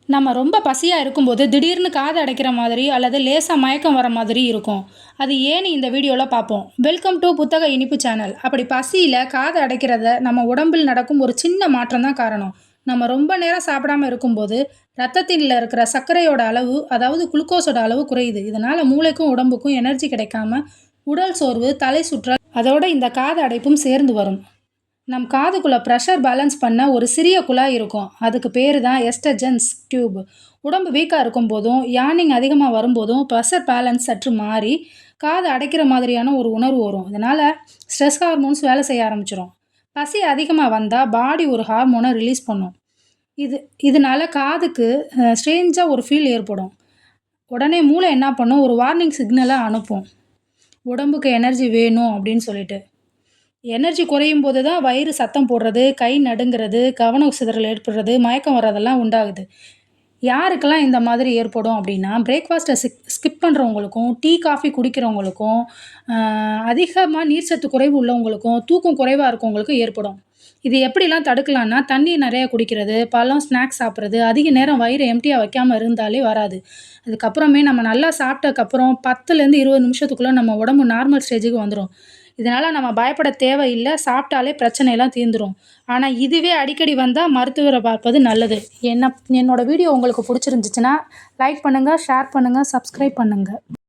நம்ம ரொம்ப பசியா இருக்கும்போது, திடீர்னு காது அடைக்கிற மாதிரி அல்லது லேசா மயக்கம் வர மாதிரி இருக்கும். அது ஏன்னு இந்த வீடியோல பார்ப்போம். வெல்கம் டூ புத்தக இனிப்பு சேனல். அப்படி பசியில காது அடைக்கிறத நம்ம உடம்பில் நடக்கும் ஒரு சின்ன மாற்றம் தான் காரணம். நம்ம ரொம்ப நேரம் சாப்பிடாம இருக்கும்போது, ரத்தத்தில இருக்கிற சர்க்கரையோட அளவு, அதாவது குளுக்கோஸோட அளவு குறையுது. இதனால மூளைக்கும், உடம்புக்கும் எனர்ஜி கிடைக்காம, உடல் சோர்வு, தலை சுற்றல், அதோட இந்த காது அடைப்பும் சேர்ந்து வரும். நம் காதுக்குள்ள ப்ரெஷர் பேலன்ஸ் பண்ண ஒரு சிறிய குழாய் இருக்கும். அதுக்கு பேரு தான் எஸ்டர்ஜன்ஸ் டியூப். உடம்பு வீக்கா இருக்கும்போதும், யார்னிங் அதிகமா வரும்போதும் ப்ரெஷர் பேலன்ஸ் சற்று மாறி, காது அடைக்கிற மாதிரியான ஒரு உணர்வு வரும். இதனால ஸ்ட்ரெஸ் ஹார்மோன்ஸ் வேலை செய்ய ஆரம்பிச்சுரும். பசி அதிகமா வந்தா பாடி ஒரு ஹார்மோன ரிலீஸ் பண்ணும். இது இதனால காதுக்கு ஸ்ட்ரேஞ்சா ஒரு ஃபீல் ஏற்படும். உடனே மூளை என்ன பண்ணும், ஒரு வார்னிங் சிக்னல அனுப்பும். உடம்புக்கு எனர்ஜி வேணும் அப்படின்னு சொல்லிட்டு. எனர்ஜி குறையும் போது தான் வயிறு சத்தம் போடுறது, கை நடுங்கிறது, கவன சிதறல் ஏற்படுறது, மயக்கம் வர்றதெல்லாம் உண்டாகுது. யாருக்கெல்லாம் இந்த மாதிரி ஏற்படும் அப்படின்னா, பிரேக்ஃபாஸ்ட்ட ஸ்கிப் பண்ணுறவங்களுக்கும், டீ, காஃபி குடிக்கிறவங்களுக்கும், அ அதிகமா நீர்ச்சத்து குறைவு உள்ளவங்களுக்கும், தூக்கம் குறைவா இருக்கவங்களுக்கும் ஏற்படும். இது எப்படிலாம் தடுக்கலான்னா, தண்ணீ நெறைய குடிக்கிறது, பழம், ஸ்நாக்ஸ் சாப்பிடுறது, அதிக நேரம் வயிற எம்ப்டியா வைக்காம இருந்தாலே வராது. அதுக்கப்புறமே நம்ம நல்லா சாப்பிட்டதுக்கப்புறம் 10லேருந்து 20 நிமிஷத்துக்குள்ள நம்ம உடம்பு நார்மல் ஸ்டேஜுக்கு வந்துரும். இதனால நம்ம பயப்பட தேவையில்ல. சாப்பிட்டாலே பிரச்சனைலாம் தீர்ந்துரும். ஆனா, இதுவே அடிக்கடி வந்தா மருத்துவர பார்ப்பது நல்லது. என்னோட வீடியோ உங்களுக்கு புடிச்சிருந்துச்சுன்னா, லைக் பண்ணுங்க, ஷேர் பண்ணுங்க, சப்ஸ்கிரைப் பண்ணுங்க.